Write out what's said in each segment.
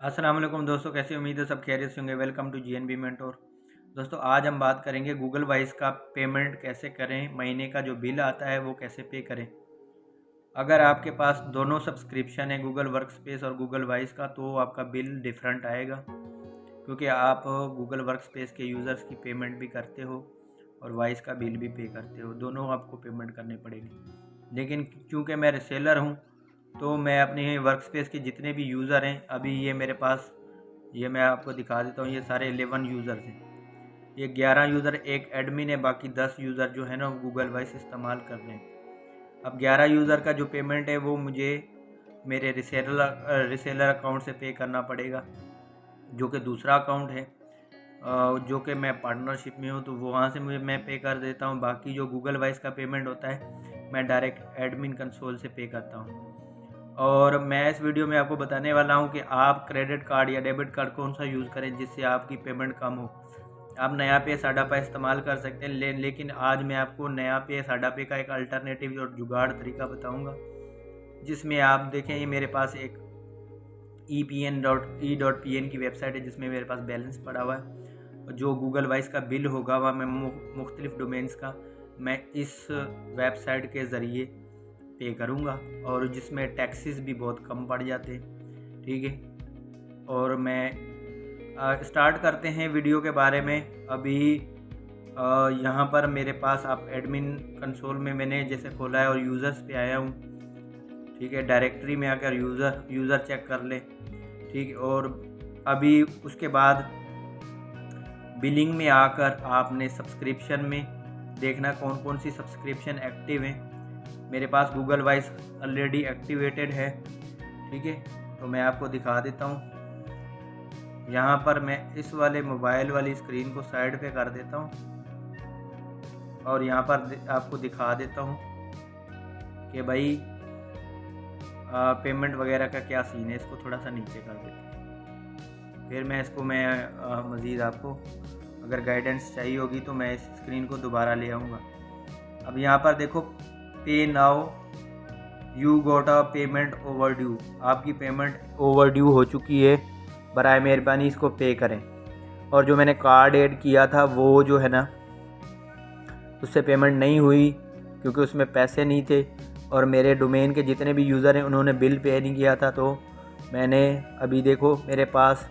अस्सलाम वालेकुम दोस्तों, कैसे उम्मीद है सब खैरियत से होंगे। Welcome to GNB mentor. दोस्तों आज हम बात करेंगे गूगल वाइज का पेमेंट कैसे करें, महीने का जो बिल आता है वो कैसे पे करें। अगर आपके पास दोनों सब्सक्रिप्शन है, गूगल वर्कस्पेस और गूगल वाइज का, तो आपका बिल डिफरेंट आएगा क्योंकि आप गूगल वर्कस्पेस के यूज़र्स की पेमेंट भी करते हो और वाइज का बिल भी पे करते हो, दोनों आपको पेमेंट करने पड़ेगी। लेकिन चूँकि मैं रीसेलर हूँ तो मैं अपने वर्कस्पेस के जितने भी यूज़र हैं, अभी ये मेरे पास, ये मैं आपको दिखा देता हूँ, ये सारे 11 यूज़र्स हैं। ये 11 यूज़र, एक एडमिन है, बाकी 10 यूज़र जो है ना वो गूगल वाइस इस्तेमाल कर रहे हैं। अब 11 यूज़र का जो पेमेंट है वो मुझे मेरे रिसेलर अकाउंट से पे करना पड़ेगा, जो कि दूसरा अकाउंट है, जो कि मैं पार्टनरशिप में हूँ, तो वहाँ से मैं पे कर देता हूँ। बाकी जो गूगल वाइस का पेमेंट होता है मैं डायरेक्ट एडमिन कंसोल से पे करता हूँ। और मैं इस वीडियो में आपको बताने वाला हूं कि आप क्रेडिट कार्ड या डेबिट कार्ड कौन सा यूज़ करें जिससे आपकी पेमेंट कम हो। आप नया पे साडा पे इस्तेमाल कर सकते हैं, लेकिन आज मैं आपको नया पे साडा पे का एक अल्टरनेटिव और जुगाड़ तरीका बताऊंगा, जिसमें आप देखें, ये मेरे पास एक EPN.E.PN की वेबसाइट है जिसमें मेरे पास बैलेंस पड़ा हुआ है। जो गूगल वाइस का बिल होगा वह मैं मुख्तलिफ डोमेन्स का मैं इस वेबसाइट के ज़रिए पे करूँगा, और जिसमें टैक्सेस भी बहुत कम पड़ जाते हैं। ठीक है, और मैं स्टार्ट करते हैं वीडियो के बारे में। अभी यहाँ पर मेरे पास, आप एडमिन कंसोल में मैंने जैसे खोला है और यूज़र्स पे आया हूँ। ठीक है, डायरेक्टरी में आकर यूज़र चेक कर ले। ठीक है, और अभी उसके बाद बिलिंग में आकर आपने सब्सक्रिप्शन में देखना कौन कौन सी सब्सक्रिप्शन एक्टिव हैं। मेरे पास गूगल वाइस ऑलरेडी एक्टिवेटेड है। ठीक है, तो मैं आपको दिखा देता हूँ। यहाँ पर मैं इस वाले मोबाइल वाली स्क्रीन को साइड पे कर देता हूँ और यहाँ पर आपको दिखा देता हूँ कि भाई पेमेंट वगैरह का क्या सीन है। इसको थोड़ा सा नीचे कर देता हूँ, फिर मैं मज़ीद आपको अगर गाइडेंस चाहिए होगी तो मैं इस स्क्रीन को दोबारा ले आऊँगा। अब यहाँ पर देखो, पे now, you got a payment over due. आपकी पेमेंट ओवर ड्यू हो चुकी है, बराए मेहरबानी इसको पे करें। और जो मैंने कार्ड ऐड किया था वो जो है ना, उससे पेमेंट नहीं हुई क्योंकि उसमें पैसे नहीं थे, और मेरे डोमेन के जितने भी यूज़र हैं उन्होंने बिल पे नहीं किया था। तो मैंने, अभी देखो मेरे पास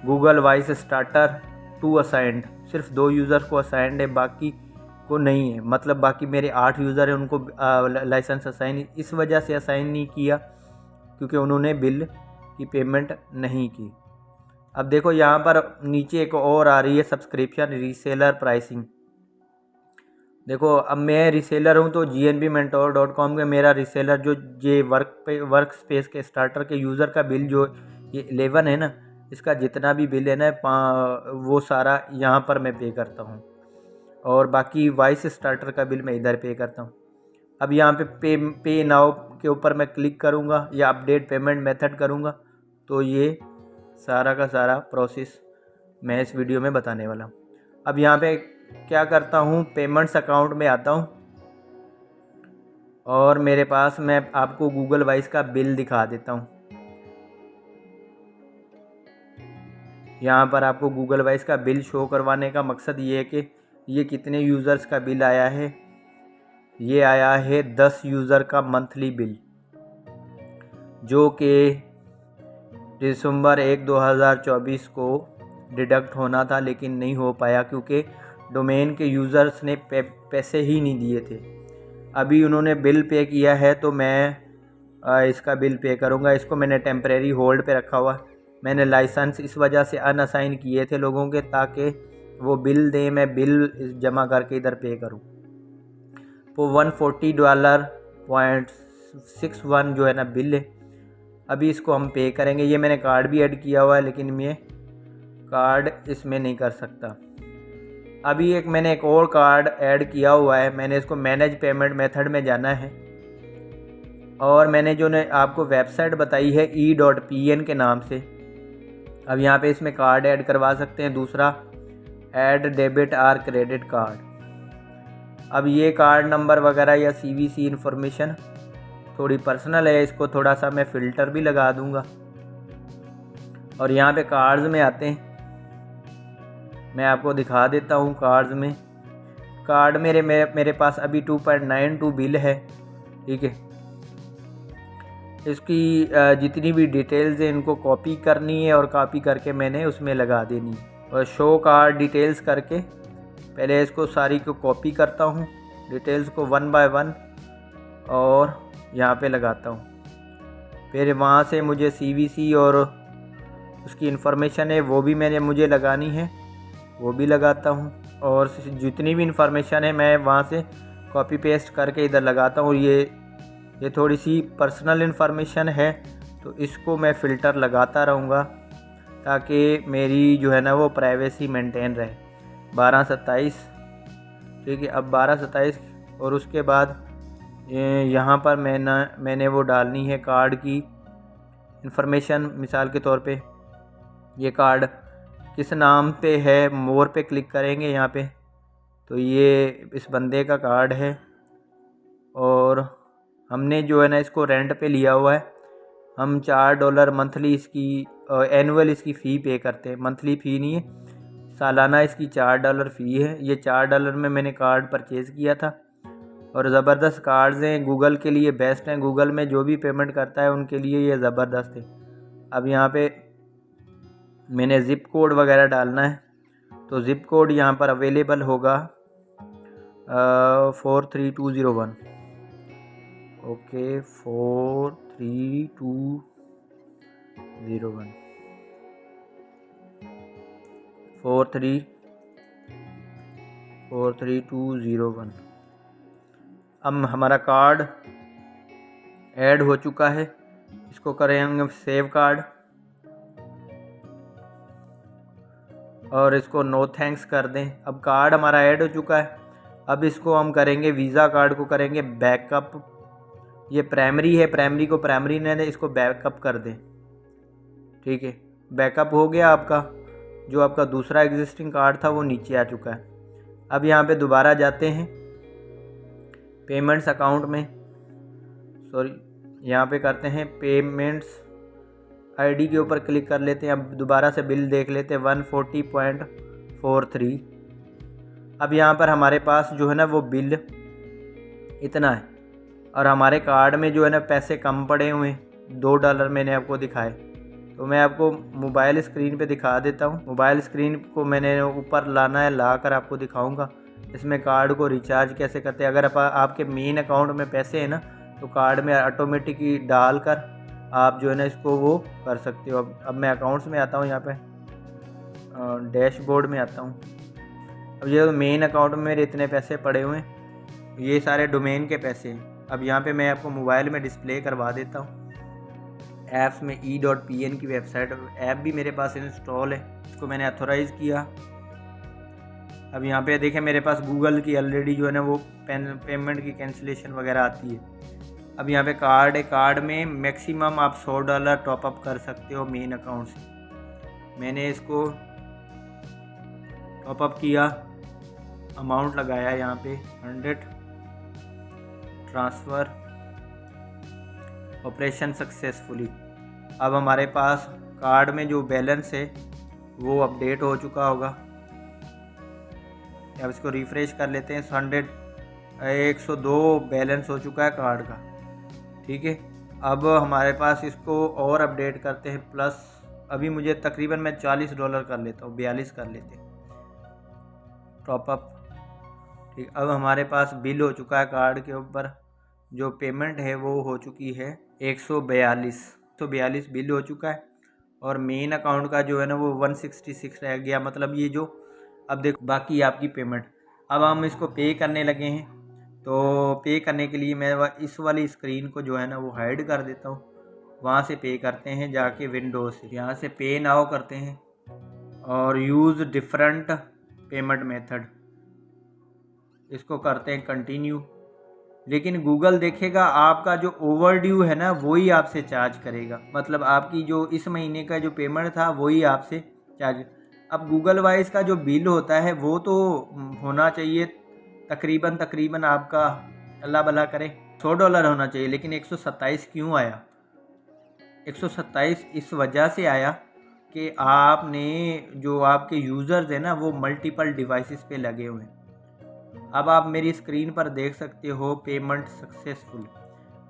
गूगल वाइस स्टार्टर 2 असाइंड, सिर्फ 2 यूज़र को असाइंड है, बाकी को नहीं है। मतलब बाकी मेरे 8 यूज़र हैं, उनको लाइसेंस असाइन इस वजह से असाइन नहीं किया क्योंकि उन्होंने बिल की पेमेंट नहीं की। अब देखो यहाँ पर नीचे एक और आ रही है सब्सक्रिप्शन रीसेलर प्राइसिंग। देखो, अब मैं रीसेलर हूँ तो GNBmentor.com का मेरा रीसेलर जो ये वर्क स्पेस के स्टार्टर के यूज़र का बिल जो ये 11 है ना, इसका जितना भी बिल है ना वो सारा यहाँ पर मैं पे करता हूँ, और बाकी वाइस स्टार्टर का बिल मैं इधर पे करता हूँ। अब यहाँ पे पे नाउ के ऊपर मैं क्लिक करूँगा या अपडेट पेमेंट मेथड करूँगा, तो ये सारा का सारा प्रोसेस मैं इस वीडियो में बताने वाला हूँ। अब यहाँ पे क्या करता हूँ, पेमेंट्स अकाउंट में आता हूँ और मेरे पास, मैं आपको गूगल वाइस का बिल दिखा देता हूँ। यहाँ पर आपको गूगल वाइस का बिल शो करवाने का मकसद ये है कि ये कितने यूज़र्स का बिल आया है। ये आया है 10 यूज़र का मंथली बिल, जो कि दिसंबर 1 2024 को डिडक्ट होना था, लेकिन नहीं हो पाया क्योंकि डोमेन के यूज़र्स ने पैसे ही नहीं दिए थे। अभी उन्होंने बिल पे किया है तो मैं इसका बिल पे करूँगा। इसको मैंने टेम्परेरी होल्ड पे रखा हुआ। मैंने लाइसेंस इस वजह से अनअसाइन किए थे लोगों के, ताकि वो बिल दें, मैं बिल जमा करके इधर पे करूँ। तो $140.61 जो है ना बिल है, अभी इसको हम पे करेंगे। ये मैंने कार्ड भी ऐड किया हुआ है, लेकिन मैं कार्ड इसमें नहीं कर सकता। अभी मैंने एक और कार्ड ऐड किया हुआ है, मैंने इसको मैनेज पेमेंट मेथड में जाना है, और मैंने जो आपको वेबसाइट बताई है E.PN के नाम से, अब यहाँ पे इसमें कार्ड ऐड करवा सकते हैं। दूसरा, add debit or credit card. अब ये कार्ड नंबर वगैरह या CVC इन्फॉर्मेशन थोड़ी पर्सनल है, इसको थोड़ा सा मैं फ़िल्टर भी लगा दूंगा। और यहाँ पे कार्ड्स में आते हैं, मैं आपको दिखा देता हूँ। कार्ड्स में कार्ड मेरे पास अभी 2.92 बिल है, ठीक है। इसकी जितनी भी डिटेल्स हैं इनको कॉपी करनी है और कॉपी करके मैंने उसमें लगा देनी है। और शो कार्ड डिटेल्स करके पहले इसको सारी को कॉपी करता हूँ, डिटेल्स को 1 बाय 1 और यहाँ पे लगाता हूँ। फिर वहाँ से मुझे CVC और उसकी इन्फॉर्मेशन है वो भी मुझे लगानी है, वो भी लगाता हूँ। और जितनी भी इन्फॉर्मेशन है मैं वहाँ से कॉपी पेस्ट करके इधर लगाता हूँ। ये थोड़ी सी पर्सनल इन्फॉर्मेशन है तो इसको मैं फ़िल्टर लगाता रहूँगा ताकि मेरी जो है ना वो प्राइवेसी मेंटेन रहे। 1227, ठीक है। अब 1227 और उसके बाद यहाँ पर मैंने वो डालनी है कार्ड की इन्फॉर्मेशन। मिसाल के तौर पे ये कार्ड किस नाम पे है, मोर पे क्लिक करेंगे यहाँ पे तो ये इस बंदे का कार्ड है और हमने जो है ना इसको रेंट पे लिया हुआ है। हम $4 मंथली इसकी एनुअल इसकी फ़ी पे करते हैं, मंथली फ़ी नहीं है, सालाना इसकी $4 फ़ी है। ये $4 में मैंने कार्ड परचेज़ किया था और ज़बरदस्त कार्ड्स हैं, गूगल के लिए बेस्ट हैं। गूगल में जो भी पेमेंट करता है उनके लिए ये ज़बरदस्त है। अब यहाँ पे मैंने ज़िप कोड वगैरह डालना है तो ज़िप कोड यहाँ पर अवेलेबल होगा 43201, ओके 43201 43201। अब हमारा कार्ड ऐड हो चुका है, इसको करेंगे सेव कार्ड और इसको नो थैंक्स कर दें। अब कार्ड हमारा ऐड हो चुका है। अब इसको हम करेंगे वीज़ा कार्ड को करेंगे बैकअप। ये प्राइमरी है, प्राइमरी को प्राइमरी ने इसको बैकअप कर दें, ठीक है। बैकअप हो गया आपका, जो आपका दूसरा एग्जिस्टिंग कार्ड था वो नीचे आ चुका है। अब यहाँ पे दोबारा जाते हैं पेमेंट्स अकाउंट में, यहाँ पे करते हैं पेमेंट्स, ID के ऊपर क्लिक कर लेते हैं। अब दोबारा से बिल देख लेते हैं 140.43। अब यहाँ पर हमारे पास जो है ना वो बिल इतना है और हमारे कार्ड में जो है ना पैसे कम पड़े हुए हैं, $2 मैंने आपको दिखाए। तो मैं आपको मोबाइल स्क्रीन पे दिखा देता हूँ। मोबाइल स्क्रीन को मैंने ऊपर लाना है, ला कर आपको दिखाऊँगा इसमें कार्ड को रिचार्ज कैसे करते हैं। अगर आपके मेन अकाउंट में पैसे हैं ना तो कार्ड में ऑटोमेटिकली डाल कर आप जो है ना इसको वो कर सकते हो। अब मैं अकाउंट्स में आता हूँ, यहाँ पे डैशबोर्ड में आता हूँ। अब ये मेन अकाउंट में मेरे इतने पैसे पड़े हुए हैं, ये सारे डोमेन के पैसे हैं। अब यहाँ पे मैं आपको मोबाइल में डिस्प्ले करवा देता हूँ। ऐप्स में e.pn की वेबसाइट ऐप भी मेरे पास इंस्टॉल है, इसको मैंने ऑथोराइज़ किया। अब यहाँ पे देखें मेरे पास गूगल की ऑलरेडी जो है ना वो पेमेंट की कैंसिलेशन वगैरह आती है। अब यहाँ पे कार्ड है, कार्ड में मैक्सिमम आप $100 टॉपअप कर सकते हो मेन अकाउंट से। मैंने इसको टॉपअप किया, अमाउंट लगाया यहाँ पे 100, ट्रांसफ़र, ऑपरेशन सक्सेसफुली। अब हमारे पास कार्ड में जो बैलेंस है वो अपडेट हो चुका होगा। अब इसको रिफ़्रेश कर लेते हैं। 102 बैलेंस हो चुका है कार्ड का, ठीक है। अब हमारे पास इसको और अपडेट करते हैं प्लस। अभी मुझे तकरीबन मैं $40 कर लेता हूँ, 42 कर लेते हैं टॉपअप, ठीक। अब हमारे पास बिल हो चुका है कार्ड के ऊपर, जो पेमेंट है वो हो चुकी है 142 बिल हो चुका है और मेन अकाउंट का जो है ना वो 166 रह गया। मतलब ये जो अब देखो बाकी आपकी पेमेंट। अब हम इसको पे करने लगे हैं, तो पे करने के लिए मैं इस वाली स्क्रीन को जो है ना वो हाइड कर देता हूँ। वहाँ से पे करते हैं जाके विंडोज से, यहाँ से पे नाउ करते हैं और यूज़ डिफरेंट पेमेंट मेथड, इसको करते हैं कंटिन्यू। लेकिन गूगल देखेगा आपका जो ओवर ड्यू है ना वही आपसे चार्ज करेगा, मतलब आपकी जो इस महीने का जो पेमेंट था वही आपसे चार्ज। अब गूगल वाइज का जो बिल होता है वो तो होना चाहिए तकरीबन आपका, अल्लाह भला करे, $100 होना चाहिए। लेकिन 127 क्यों आया? 127 इस वजह से आया कि आपने जो आपके यूज़र्स हैं ना वो मल्टीपल डिवाइसेस पे लगे हुए हैं। अब आप मेरी स्क्रीन पर देख सकते हो पेमेंट सक्सेसफुल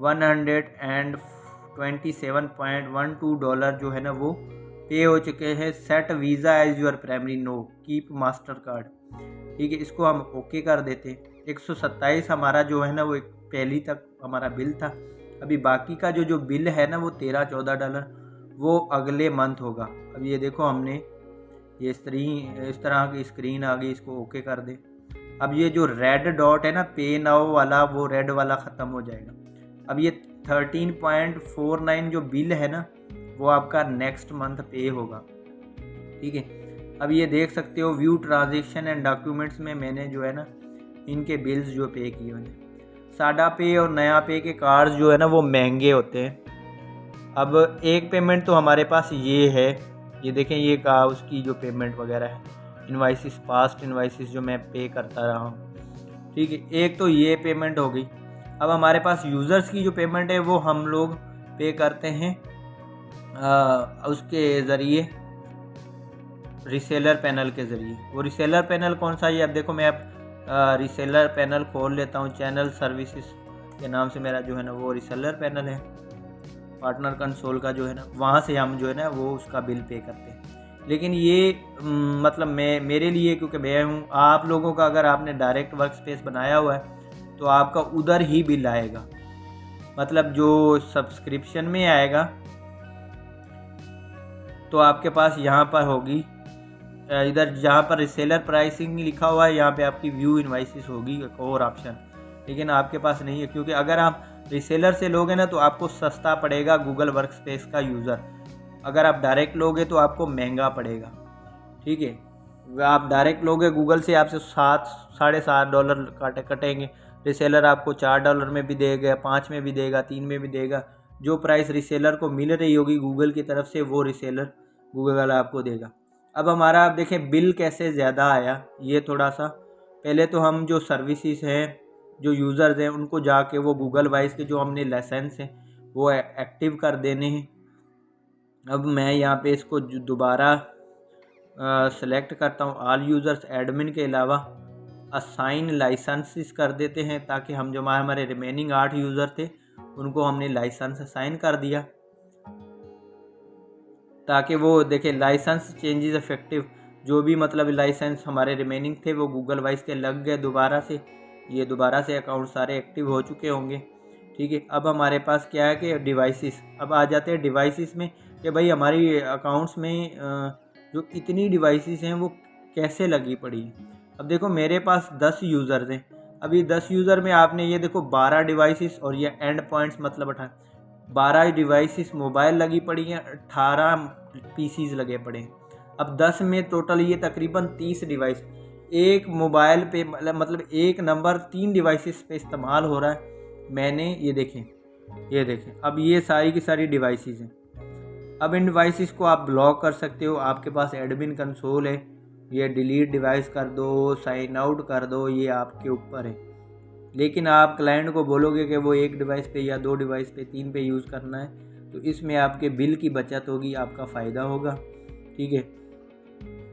$127.12 जो है ना वो पे हो चुके हैं। Set Visa as your primary, no keep Mastercard. ठीक है, इसको हम ओके कर देते। 127 हमारा जो है ना वो पहली तक हमारा बिल था। अभी बाकी का जो बिल है ना वो $13-14 वो अगले मंथ होगा। अब ये देखो हमने ये इस तरह की स्क्रीन आ गई, इसको ओके कर दे। अब ये जो रेड डॉट है ना पे नाउ वाला, वो रेड वाला ख़त्म हो जाएगा। अब ये 13.49 जो बिल है ना वो आपका नेक्स्ट मंथ पे होगा। ठीक है, अब ये देख सकते हो व्यू ट्रांजेक्शन एंड डॉक्यूमेंट्स में मैंने जो है ना इनके बिल्स जो पे किए हैं। सादा पे और नया पे के कार्ड्स जो है ना वो महंगे होते हैं। अब एक पेमेंट तो हमारे पास ये है, ये देखें, ये का उसकी जो पेमेंट वगैरह है, इनवाइसिस, पास्ट इनवाइसिस जो मैं पे करता रहा हूँ। ठीक है, एक तो ये पेमेंट हो गई। अब हमारे पास यूज़र्स की जो पेमेंट है वो हम लोग पे करते हैं उसके ज़रिए, रीसेलर पैनल के ज़रिए। वो रीसेलर पैनल कौन सा है? अब देखो मैं रीसेलर पैनल खोल लेता हूँ। चैनल सर्विसेज के नाम से मेरा जो है ना वो रीसेलर पैनल है। पार्टनर कंसोल का जो है ना वहाँ से हम जो है ना वो उसका बिल पे करते हैं। लेकिन ये मतलब मेरे लिए, क्योंकि मैं हूँ, आप लोगों का अगर आपने डायरेक्ट वर्क स्पेस बनाया हुआ है तो आपका उधर ही बिल आएगा, मतलब जो सब्सक्रिप्शन में आएगा तो आपके पास यहाँ पर होगी, इधर जहाँ पर रिसेलर प्राइसिंग लिखा हुआ है यहाँ पे आपकी व्यू इनवाइसिस होगी, एक और ऑप्शन। लेकिन आपके पास नहीं है, क्योंकि अगर आप रिसेलर से लोगे ना तो आपको सस्ता पड़ेगा गूगल वर्क स्पेस का यूज़र। अगर आप डायरेक्ट लोगे तो आपको महंगा पड़ेगा। ठीक है, आप डायरेक्ट लोगे गूगल से, आपसे $7.5 कटेंगे। रिसेलर आपको $4 में भी देगा, 5 में भी देगा, 3 में भी देगा। जो प्राइस रिसेलर को मिल रही होगी गूगल की तरफ से वो रिसेलर गूगल आपको देगा। अब हमारा आप देखें बिल कैसे ज़्यादा आया, ये थोड़ा सा पहले तो हम जो सर्विसेज हैं, जो यूज़र्स हैं, उनको जाके वो गूगल वाइज के जो हमने लाइसेंस हैं वो एक्टिव कर देने हैं। अब मैं यहाँ पे इसको दोबारा सेलेक्ट करता हूँ, ऑल यूज़र्स एडमिन के अलावा असाइन लाइसेंसेस कर देते हैं, ताकि हम जो हमारे रिमेनिंग 8 यूज़र थे उनको हमने लाइसेंस असाइन कर दिया, ताकि वो देखें लाइसेंस चेंजेस इफेक्टिव। जो भी मतलब लाइसेंस हमारे रिमेनिंग थे वो गूगल वाइज के लग गए दोबारा से, ये दोबारा से अकाउंट सारे एक्टिव हो चुके होंगे। ठीक है, अब हमारे पास क्या है कि डिवाइसेस, अब आ जाते हैं डिवाइसेस में कि भाई हमारी अकाउंट्स में जो इतनी डिवाइसेस हैं वो कैसे लगी पड़ी। अब देखो मेरे पास 10 यूज़र्स हैं। अभी 10 यूज़र में आपने ये देखो 12 डिवाइसेस और ये एंड पॉइंट्स मतलब 12 डिवाइसेस मोबाइल लगी पड़ी हैं, 18 पीसीज लगे पड़े हैं। अब 10 में टोटल ये तकरीबन 30 डिवाइस एक मोबाइल पे, मतलब एक नंबर 3 डिवाइसेस पे इस्तेमाल हो रहा है। मैंने ये देखें अब ये सारी की सारी डिवाइसेस हैं। अब इन डिवाइसेस को आप ब्लॉक कर सकते हो, आपके पास एडमिन कंसोल है, ये डिलीट डिवाइस कर दो, साइन आउट कर दो, ये आपके ऊपर है। लेकिन आप क्लाइंट को बोलोगे कि वो एक डिवाइस पे या 2 डिवाइस पे 3 पे यूज़ करना है, तो इसमें आपके बिल की बचत होगी, आपका फ़ायदा होगा। ठीक है,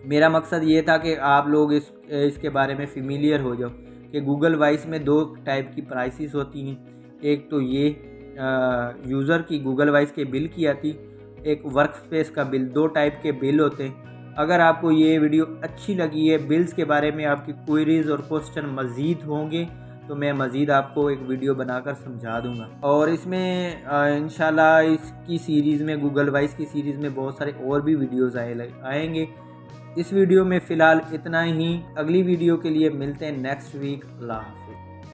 मेरा मकसद ये था कि आप लोग इसके बारे में फेमिलियर हो जाओ कि गूगल वाइस में 2 टाइप की प्राइसेस होती हैं। एक तो ये यूज़र की गूगल वाइस के बिल की आती, एक वर्क स्पेस का बिल, 2 टाइप के बिल होते हैं। अगर आपको ये वीडियो अच्छी लगी है, बिल्स के बारे में आपकी क्वेरीज़ और क्वेश्चन मज़ीद होंगे तो मैं मज़ीद आपको एक वीडियो बनाकर समझा दूंगा। और इसमें इंशाल्लाह इसकी सीरीज़ में, गूगल वाइस की सीरीज़ में बहुत सारे और भी वीडियोज़ आएंगे। इस वीडियो में फ़िलहाल इतना ही। अगली वीडियो के लिए मिलते हैं नेक्स्ट वीक। अल्लाह हाफ़िज़।